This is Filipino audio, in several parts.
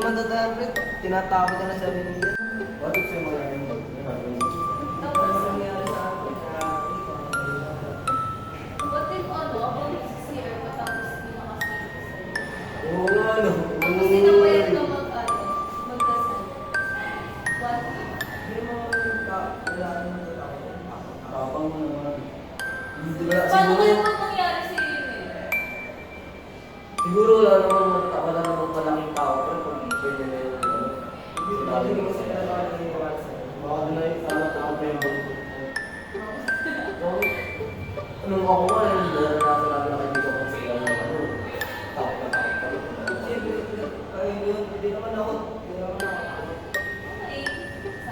naman tatayan, pre. Tinatakot ka na sa amin nila. Bakit sa'yo mga yung Tapos, nangyari sa akin, what if ano, ako nagsisir pa tapos hindi makasir sa'yo? Oo nga, ano. Tapos sinabayad ka magdasal. What if? Hindi mo wala naman ako. Tapang mo naman. Hindi ba, Paano siguro, kayo kung nangyari sa iyo eh? siguro wala naman malaking tao, pre. Kung pwede na yung ano. Sinabi ko sa kanya na yung pagkasa. Baka na yung tao pa yung bangko. Anong ako nga, yung naranasan namin na kaibigan ko sa ilang ano. Takot na takot. Hindi naman ako. Okay.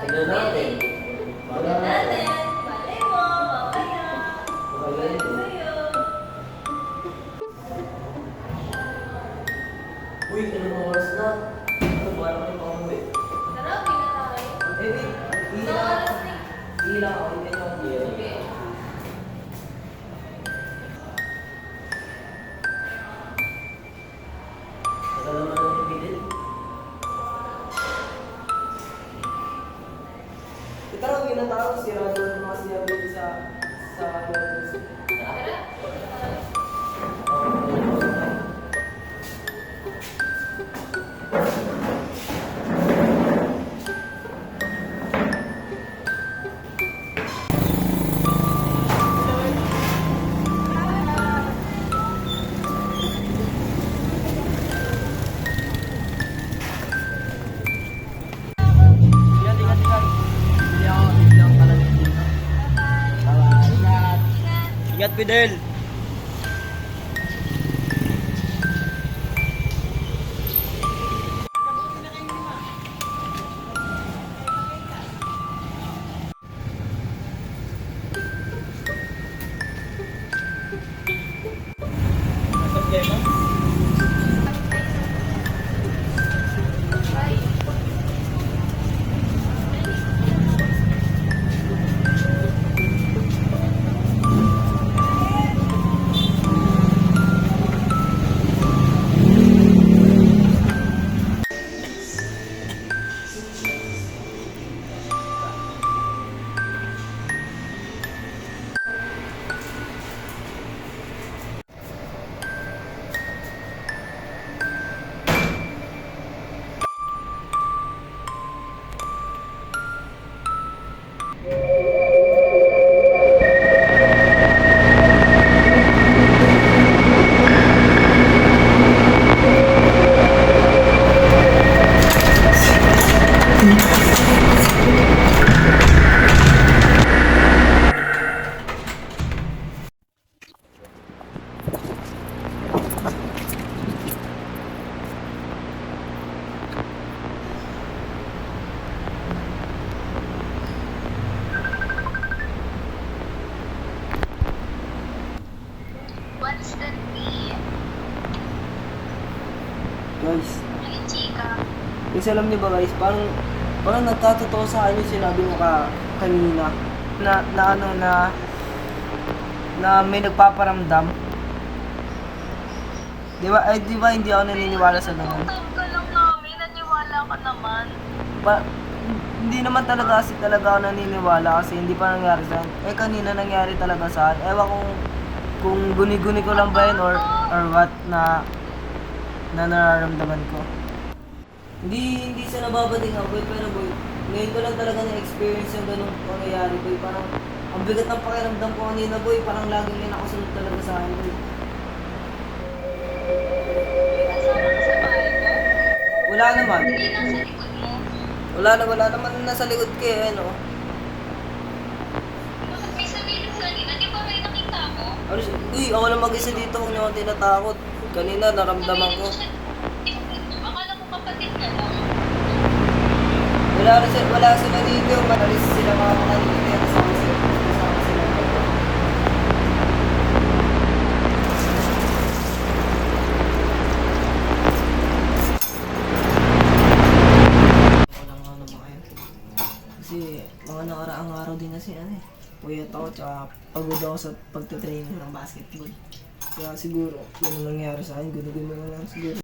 Tignan natin. Tignan natin. Malay mo, mamaya. Malay mo. Sa'yo. Uy, anong oras na? Ano ba naman yung pauwi? Tara, uwi na tayo. Eh, wait. Isang oras na. Ilang ako, hindi ako here. Okay. Tagal naman ang ibigin. Tara, uwi na tayo. Sirado na mga sinabi sa... Tara. Ingat, Fidel! What's the tea? Guys, Ay, chika. guys, alam niyo ba guys, parang nagkatotoo sa akin yung sinabi mo kanina na may nagpaparamdam. Di ba hindi ako naniniwala sa ganun? Tawag ka lang namin, naniwala ka naman. Hindi naman talaga ako naniniwala kasi hindi pa nangyari sa akin. Eh kanina nangyari talaga sa akin. Ewan kung guni-guni ko lang ba yun or what na nararamdaman ko. Hindi sa nababading ako, pero boy, ngayon ko lang talaga na-experience yung ganung pangyayari, boy. Parang ang bigat ng pakiramdam ko kanina, boy. Parang laging may nakasunod talaga sa akin, boy. Kasama ka sa bahay ko? Wala naman. Hindi nasa likod mo. Wala naman nasa likod ko eh, ano. Bakit may sabihin kanina? Di ba may nakita mo? Uy, ako lang mag-isa dito, huwag niyo akong tinatakot. Kanina, naramdaman ko. Akala mo kapatid ka lang. Wala sila dito, manalis sila mga kanina. Kasama sila. Kasi mga nakaraang araw din kasi puyat ako tsaka pagod ako sa pagtatraining ng basketball. Kaya siguro, yun ang nangyari sa akin, guno-guno na lang siguro.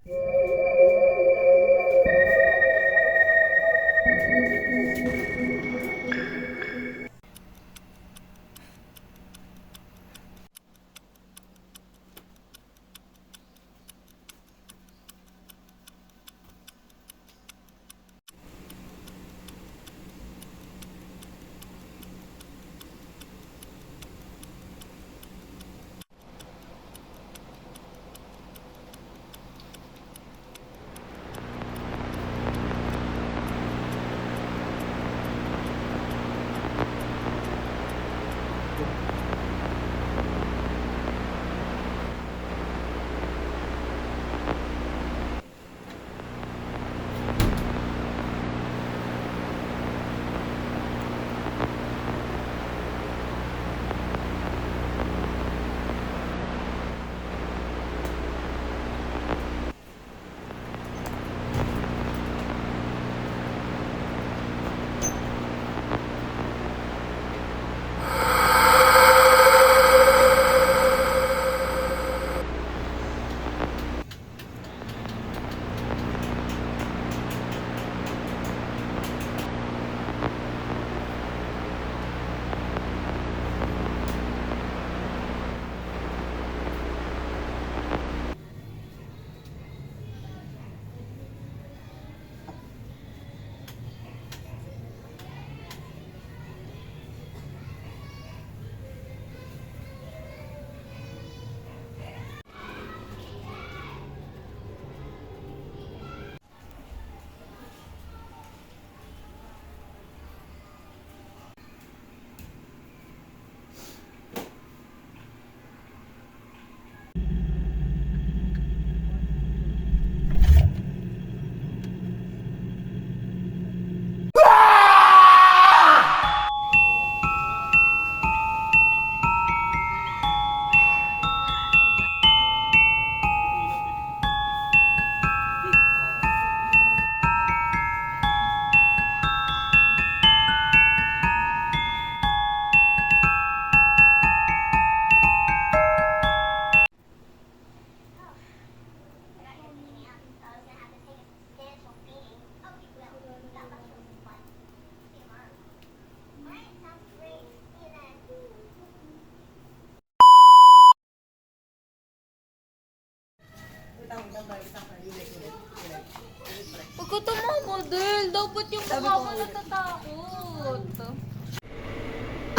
ba't yung mukha mo natatakot?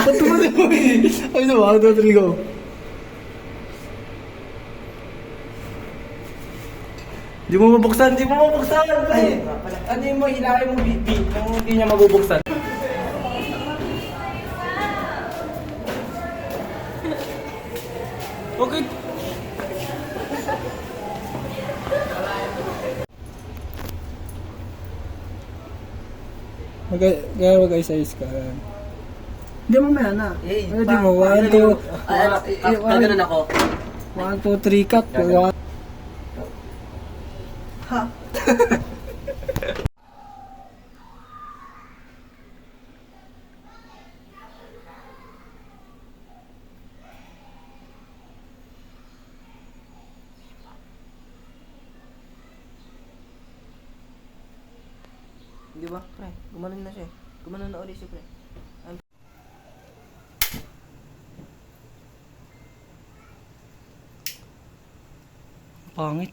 Ba't tumatawag eh? Ay, no, 1, 2, 3, go. Di mo mabuksan, di mo mabuksan! Ay, ano yung mga hilahin mong beat yung hindi niya mabubuksan? Okay. Kaya mag-ayos ka. Hindi mo maya na. Hindi mo, 1, 2... Gaganon ako. 1, 2, 3, cut. Ha? Di ba, pre? Gumanon na siya. Gumanon na ulit siya, pre. Pangit.